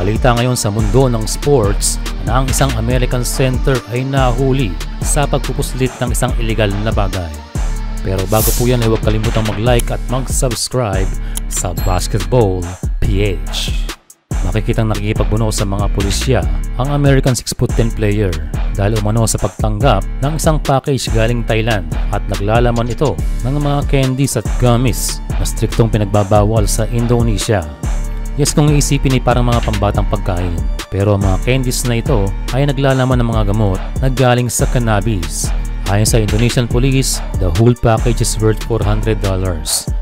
Balita ngayon sa mundo ng sports na ang isang American center ay nahuli sa pagpupuslit ng isang illegal na bagay. Pero bago po yan ay huwag kalimutang mag-like at mag-subscribe sa Basketball PH. Makikitang nakikipagbuno sa mga pulisya ang American 6'10" player dahil umano sa pagtanggap ng isang package galing Thailand at naglalaman ito ng mga candies at gummies na striktong pinagbabawal sa Indonesia. Yes, kung iisipin ay parang mga pambatang pagkain. Pero ang mga candies na ito ay naglalaman ng mga gamot na galing sa cannabis. Ayon sa Indonesian police, the whole package is worth $400.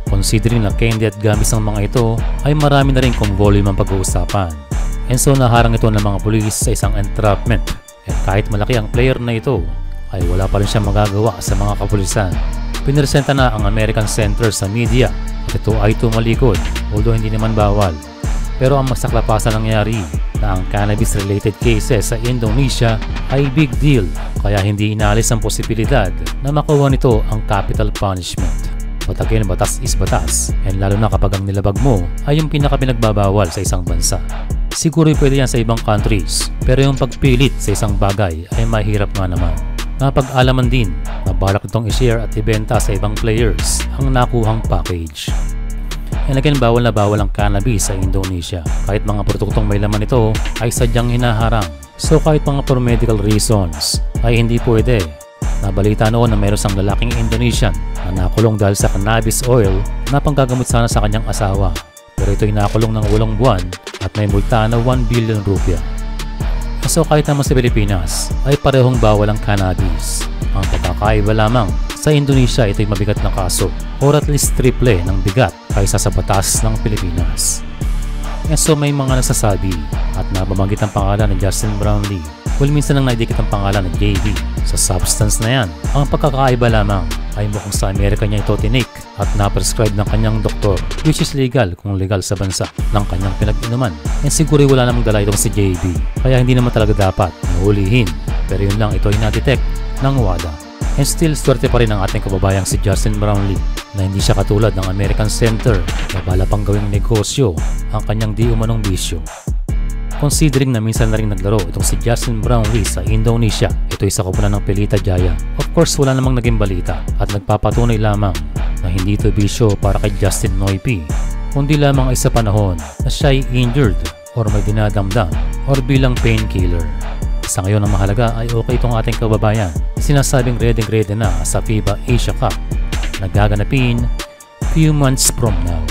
Considering na candy at gummies ng mga ito ay marami na rin kung volume ang pag-uusapan. And so naharang ito ng mga police sa isang entrapment. At kahit malaki ang player na ito, ay wala pa rin siyang magagawa sa mga kapulisan. Pinresenta na ang American Center sa media at ito ay tumalikod, although hindi naman bawal. Pero ang masaklapasan nangyari na ang cannabis-related cases sa Indonesia ay big deal, kaya hindi inalis ang posibilidad na makuha nito ang capital punishment. But again, batas is batas, and lalo na kapag ang nilabag mo ay yung pinakapinagbabawal sa isang bansa. Siguro pwede yan sa ibang countries, pero yung pagpilit sa isang bagay ay mahirap nga naman. Napag-alaman din na balak nitong i-share at ibenta sa ibang players ang nakuhang package. And again, bawal na bawal ang cannabis sa Indonesia. Kahit mga produktong may laman ito ay sadyang hinaharang. So kahit mga for medical reasons ay hindi pwede. Nabalita noon na mayroon isang lalaking Indonesian na nakulong dahil sa cannabis oil na panggagamot sana sa kanyang asawa. Pero ito'y nakulong ng 8 buwan at may multa na 1 billion rupiah. So kahit naman sa Pilipinas ay parehong bawal ang cannabis. Ang pagkakaiba lamang, sa Indonesia ito'y mabigat na kaso or at least triple ng bigat kaysa sa batas ng Pilipinas. And so may mga nagsasabi at nababanggit ang pangalan ni Justin Brownlee. Well, minsan lang naidikit ang pangalan ni JB sa substance na yan. Ang pagkakaiba lamang ay mukhang sa Amerika niya ito tinik at na-prescribe ng kanyang doktor, which is legal kung legal sa bansa ng kanyang pinag-inuman. And siguro wala namang dala itong si JB, kaya hindi naman talaga dapat nahulihin. Pero yun lang, ito ay na-detect ng WADA. And still, swerte pa rin ang ating kababayang si Justin Brownlee na hindi siya katulad ng American Center na bala pang gawing negosyo ang kanyang di umanong bisyo. Considering na minsan na rin naglaro itong si Justin Brownlee sa Indonesia, ito ay sa koponan ng Pelita Jaya. Of course, wala namang naging balita at nagpapatunay lamang na hindi ito bisyo para kay Justin Noypi, kundi lamang ay sa panahon na siya ay injured or may dinadamdam or bilang painkiller. Sa ngayon ang mahalaga ay okay itong ating kababayan. Sinasabing ready na sa FIBA Asia Cup na gaganapin few months from now.